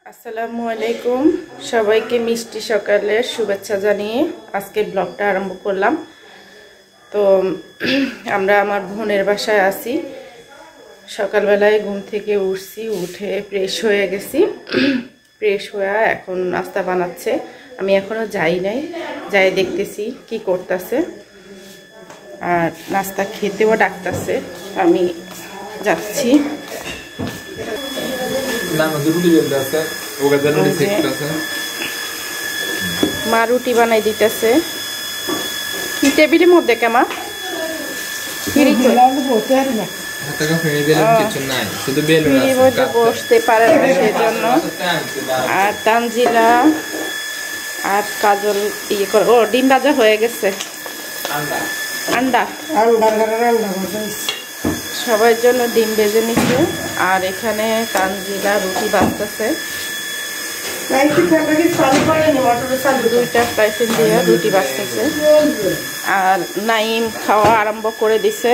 আসসালামু আলাইকুম, সবাইকে মিষ্টি সকালের শুভেচ্ছা জানিয়ে আজকে ব্লগটা আরম্ভ করলাম। তো আমরা আমার বোনের বাসায় আছি। সকালবেলায় ঘুম থেকে উঠছি, উঠে ফ্রেশ হয়ে গেছি। ফ্রেশ হয়ে এখন নাস্তা বানাচ্ছে। আমি এখনো যাই নাই, যাই দেখতেছি কি করতেছে, আর নাস্তা খেতেও ডাকতেছে। আমি যাচ্ছি। মা রুটি বানাই দিতেছে। কি টেবিলের মধ্যে কেমা বসতে পারে না সেজন্য। আর তানজিলা আর কাজল ইয়ে করে। ও ডিম ভাজা হয়ে গেছে, আন্ডা সবার জন্য ডিম ভেজে নিচ্ছে। আর এখানে তানজিলা রুটি বাজতেছে। দুইটা ফ্রাই প্যান দিয়ে রুটি বাজতেছে। আর নাইম খাওয়া আরম্ভ করে দিছে।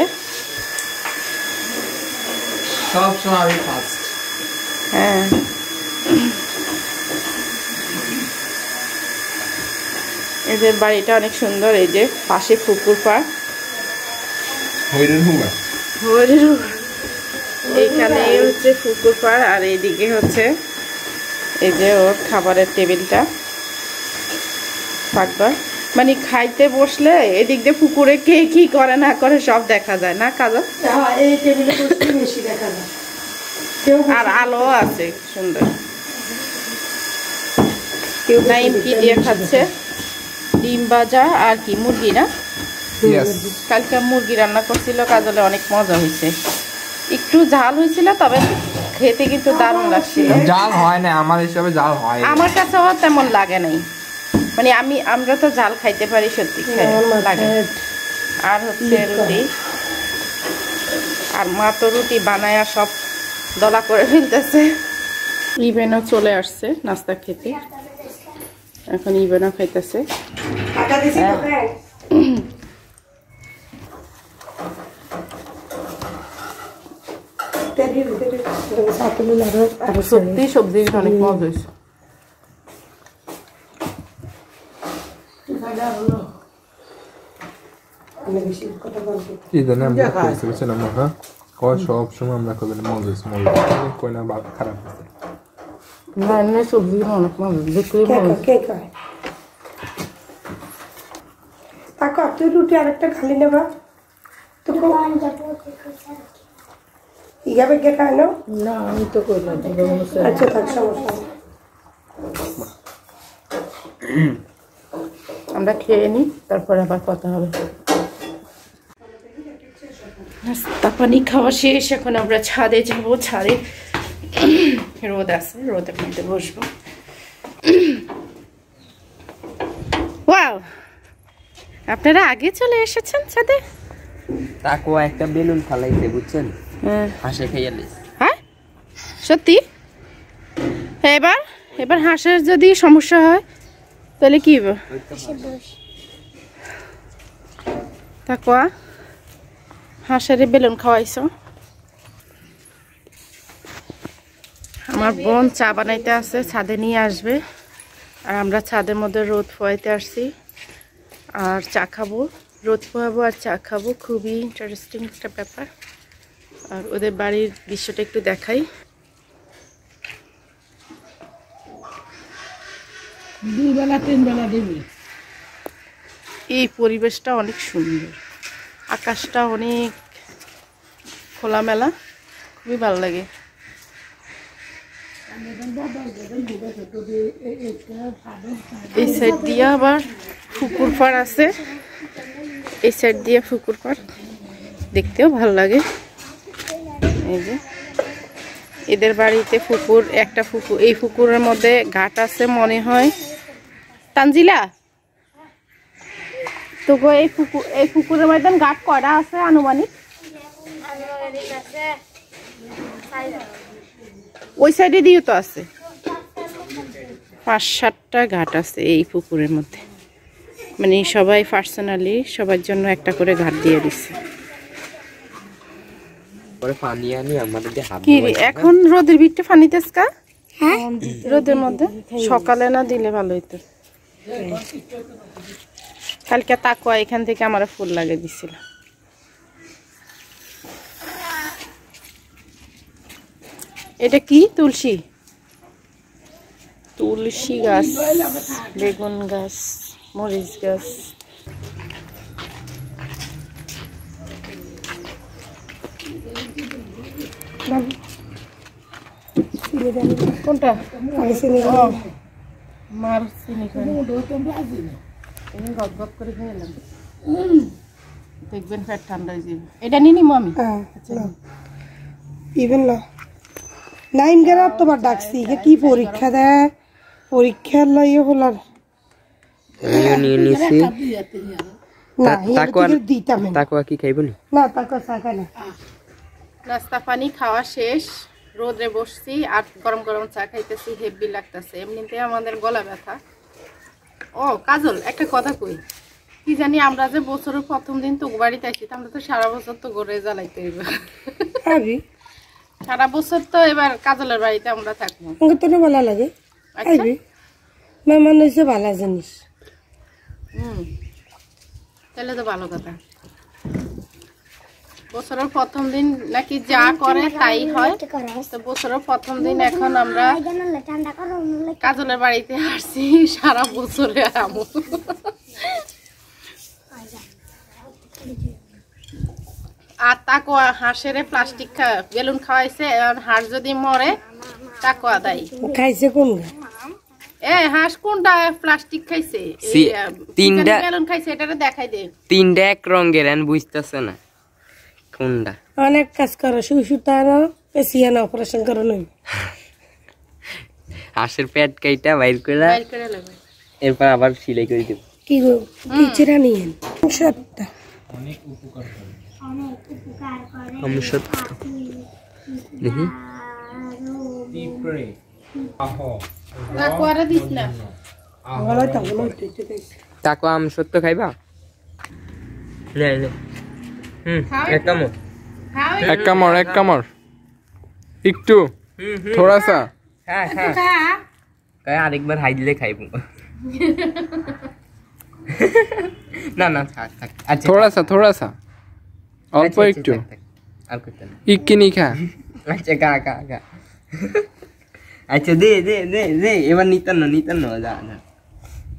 হ্যাঁ, এদের বাড়িটা অনেক সুন্দর। এই যে পাশে পুকুর পাড়, এইখানে হচ্ছে পুকুর পাড়, আর এইদিকে হচ্ছে এই যে ওর খাবারের টেবিলটা থাকবে। মানে খাইতে বসলে এদিক দিয়ে পুকুরে কে কি করে না করে সব দেখা যায় না কাজল। আর আলো আছে সুন্দর। নাইম কি দিয়ে খাচ্ছে? ডিম ভাজা আর কি মুরগি না? কালকে মুরগি রান্না করছিল কাজলে, অনেক মজা হয়েছে। একটু ঝাল হয়েছিল, তবে খেতে কিন্তু দারুণ লাগছিল। ঝাল হয় না আমার হিসাবে, ঝাল হয় আমার কাছেও তেমন লাগে নাই। মানে আমরা তো ঝাল খাইতে পারি, সত্যি লাগে। আর হচ্ছে রুটি, আর মা তো রুটি বানায় সব দলা করে ফেলতেছে। ইভেনও চলে আসছে নাস্তা খেতে। এখন ইভেনও খাইতেছে। সত্যি সবজি অনেক মজা হয়েছে। সব সময় আমরা খারাপ সবজি অনেক মজা দেখলে তুই রুটি আরেকটা খালি নেবা তো ইগাবে কে খায় না? আমি তো করলাম। আচ্ছা থাক, সমস্যা নেই। আমরা খেয়ে নিই, তারপরে আবার কথা হবে। নাস্তা পানি খাওয়া শেষ। এখন আমরা ছাদে যাবো। ছাদে রোদ আছে, রোদের মধ্যে বসবো। ওয়াও, আপনারা আগে চলে এসেছেন ছাদে। তাকো একটা বেলুন ফালাইছে বুঝছেন, হাঁসে খাইয়ালে। হ্যাঁ সত্যি? এবার হাঁসের যদি সমস্যা হয় তাহলে কি হবে? তাকো হাঁসের বেলুন খাওয়াইছো? আমার বোন চা বানাইতে আছে, ছাদে নিয়ে আসবে। আর আমরা ছাদের মধ্যে রোদ পোয়াইতে আসছি আর চা খাবো। রোদ পোয়াবো আর চা খাবো, খুবই ইন্টারেস্টিং একটা ব্যাপার। আর ওদের বাড়ির দৃশ্যটা একটু দেখাই। এই পরিবেশটা অনেক সুন্দর, আকাশটা অনেক খোলামেলা, খুবই ভালো লাগে। এই সাইড দিয়ে আবার পুকুর পাড় আছে, এই সাইড দিয়ে পুকুর পাড়, দেখতেও ভালো লাগে। এই যে এদের বাড়িতে পুকুর, একটা পুকুর, এই পুকুরের মধ্যে ঘাট আছে মনে হয়। তানজিলা তো এই পুকুরের মধ্যে ঘাট কয়টা আছে আনুমানিক? ওই সাইডে দিয়েও তো আছে ৫-৭টা ঘাট আছে এই পুকুরের মধ্যে। মানে সবাই পার্সোনালি সবার জন্য একটা করে ঘাট দিয়ে দিচ্ছে। পরে পানি আনি আমাদের দিয়ে হাত কি রে এখন রোদের ভিতরে পানিতেছ কা? রোদের মধ্যে সকালে না দিলে ভালো হইতো। কালকে তাকুয়া এখান থেকে আমার ফুল লাগিয়ে দিছিল। এটা কি? তুলসী, তুলসী গাছ, বেগুন গাছ, মরিচ গাছ। কোনটা? মার চিনি গপ করে খেলাম, দেখবেন পেট ঠান্ডা হয়ে যাবে। এটা নিয়ে নিবো আমি। ইভেন না নাইন গেরার তোমার ডাকছি কি পরীক্ষা দেয়, পরীক্ষার লাইয়ে হলার নাস্তা পানি খাওয়া শেষ, রোদে বসছি আর গরম গরম চা খাইতেছি, হেভি লাগতেছে। এমনিতে আমাদের গলা ব্যথা। ও কাজল, একটা কথা কই, কি জানি আমরা যে বছরের প্রথম দিন তো বাড়িতে আসি, আমরা তো সারা বছর তো গড়ে জ্বালাইতে হইব। সারা বছর তো এবার কাজলের বাড়িতে আমরা থাকবো। তোর ভালো লাগে? মেহমান হয়েছে ভালো জিনিস। তাহলে তো ভালো কথা। বছরের প্রথম দিন নাকি যা করে তাই হয়, তো বছরের প্রথম দিন এখন আমরা কাজলের বাড়িতে আসছি, সারা বছরে আমু। আর তাকুয়া হাঁসের প্লাস্টিক বেলুন খাওয়াইছে, হাঁস যদি মরে তাকুয়া দেয়। খাইছে কোন? হাঁস কোনটা প্লাস্টিক খাইছে? তিনটা বেলুন খাইছে, এটা দেখাই দে। তিনটা এক রঙের, বুঝতেছে না কোনটা। অনেক কাজ করো, সুতা পেশিয়ানা অপারেশন করো নই। হাঁসের পেট কাইটা বাইর করে এরপর আবার সিলাই করে দেব। কি গো চিরা নিয়েন সত্য অনেক উপকার করে, অনেক উপকার করে। আমি সত্য দেখি টিপরে আহো তাকুয়ারে দিস না। তাকুয়া আম সত্য খাইবা? লে লে এক কামড়, এক কামড়, এক কামড়, একটু থোড়া সা। হ্যাঁ হ্যাঁ, কয় আরেকবার হাই দিলে খাইব। না না থাক থাক। আচ্ছা থোড়া সা অল্প একটু, আর করতে না। ইকিনি খা। আচ্ছা কা কা কা। আচ্ছা দে দে দে দে, এবার নিতান্ন যা না।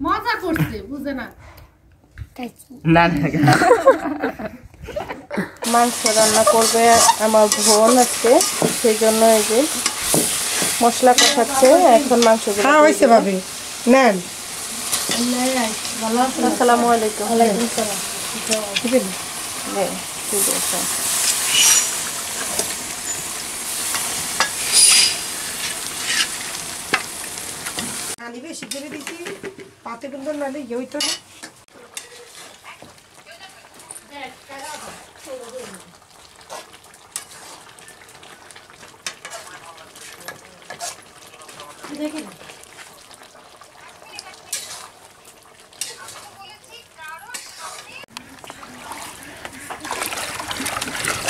মজা করছে, বুঝে না। না না, মাংস রান্না করবে আমার বোন আজকে, সেই জন্য এই যে মশলা কষাচ্ছে। এখন মাংস হয়েছে ভাবি নেন। আসসালামু আলাইকুম। বেশি করে দিচ্ছি পাতে কিন্তু নাহলে ইয়ে হইতো না।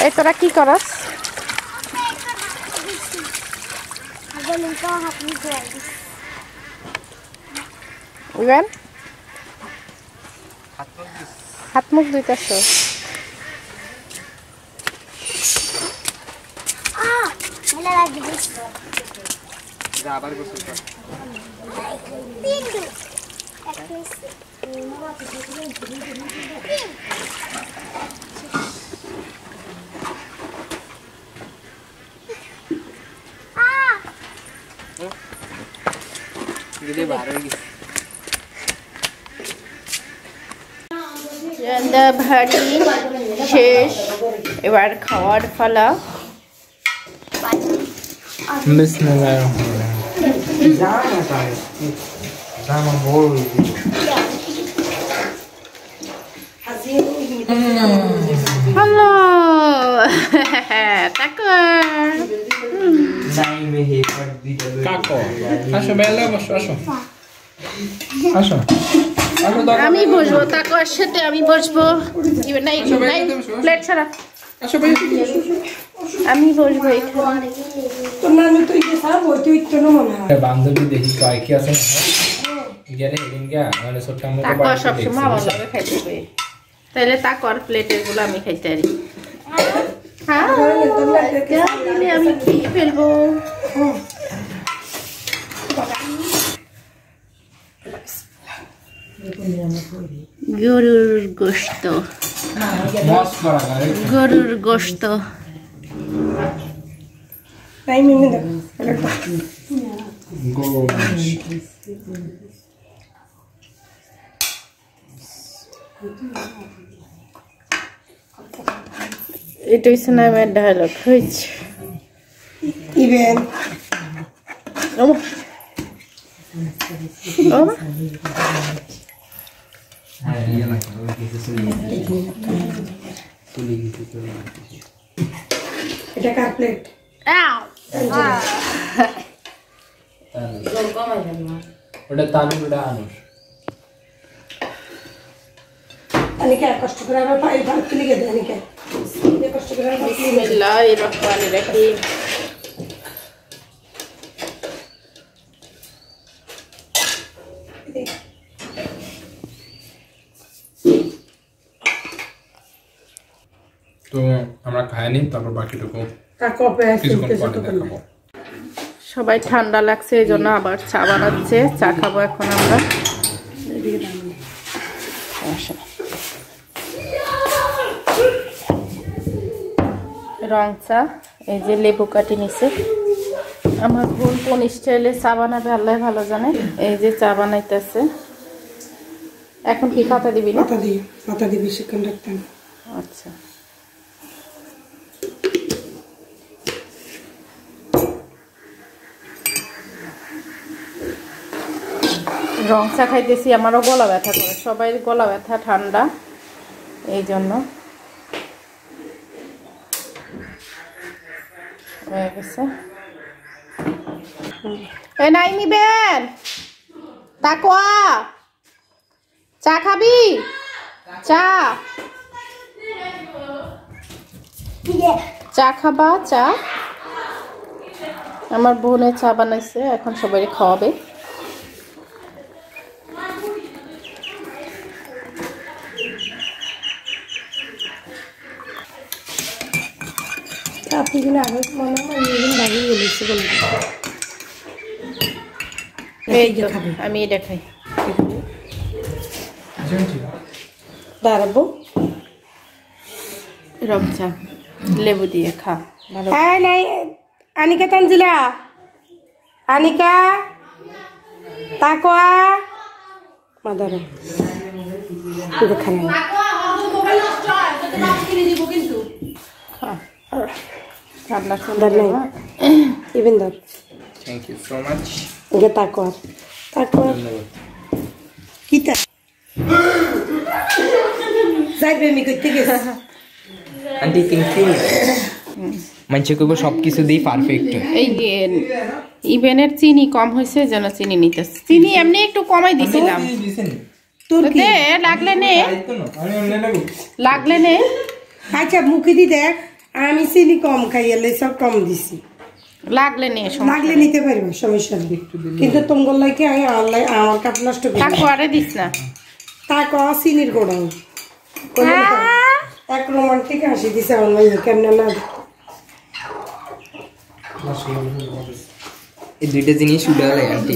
এই তোরা কি করস? হাত মুখ ধুইতেছ? আবার গোসল কর। রান্না ভাড়ি শেষ, এবার খাওয়ার পালা। হ্যালো আসো বেলা বসো, আসো আসো। আমি বসবো তাকুয়ার সাথে, আমি বসবো। প্লেট ছাড়া আসো ভাই। আমি বলবো এখানে তোর নানু তুই যে সারা বইতে ইচ্ছে না মনে হয় বান্ধবী দেখি কয় কি আছে গেলে হেডিংকা মানে ছোট আমরা তাকো সবসময় আমার লগে খাইতে হবে তাহলে তাকর প্লেটের গুলো আমি খাইতে পারি হ্যাঁ দিলে আমি খেয়ে ফেলবো গরুর গোশত মস করা করে গরুর গোশত তাই মিমি দেখো গো এটা হচ্ছে না আমার ডায়লগ হয়েছে ইভেন এটা কার প্লেট ওটা তালু ওটা আনুষ अनिका कष्ट করে আমরা পাই ভাত তুলে গেছে अनिका ये कष्ट করে আমরা বিসমিল্লাহির রহমানির রহিম তো আমরা খাইনি তারপর বাকিটুকু কাকো पे কিছুক্ষণ পরে দেখাবো সবাই ঠান্ডা লাগছে এইজন্য আবার চা বানাচ্ছে চা খাবো এখন আমরা রং চা এই যে লেবু কাটি নিছে আমার বোন কোন স্টাইলে চা বানাবে আল্লাহ ভালো জানে এই যে চা বানাইতেছে এখন কি পাতা দিবি না পাতা দিবি সেখান রাখতে আচ্ছা রং চা খাইতেছি আমারও গলা ব্যথা করে সবাই গলা ব্যথা ঠান্ডা এই জন্য হয়ে গেছে এ নাই নিবেন তাকোয়া চা খাবি চা চা খাবা চা আমার বোনে চা বানাইছে এখন সবাই খাওয়াবে আপনি কিনা আগে মনে হয় এইদিন ভাগি গেছে বলে এই তো আমি এটা খাই দাঁড়াবো রং চা লেবু দিয়ে খা ভালো হ্যাঁ নাই আনিকা তানজিলা আনিকা তাকোয়া মাদারা এটা খানা ঠান্ডা দার নাই ইভেন দার থ্যাংক ইউ সো মাচ এটা তাকোয়া তাকোয়া কিতা যাইবে আমি করতে গেছি আন্টি থ্যাংক ইউ মানছে কইব সবকিছু দেই পারফেক্ট এই ইভেনের চিনি কম হয়েছে যেন চিনি নিতেছে চিনি এমনি একটু কমাই দিছিলাম তোর কি দে লাগলে নে লাগলে নে আচ্ছা মুখে দি দেখ আমি চিনি কম খাই এলে সব কম দিছি লাগলে নে লাগলে নিতে পারবে সমস্যা নেই কিন্তু তোমার লাগে আমি আমার কাপ নষ্ট করি তাকোয়ারে দিস না তাকো চিনির গোড়া এক রোমান্টিক হাসি দিছে আমার মাইয়া কেমন না এই দুইটা জিনিস উড়ালে আন্টি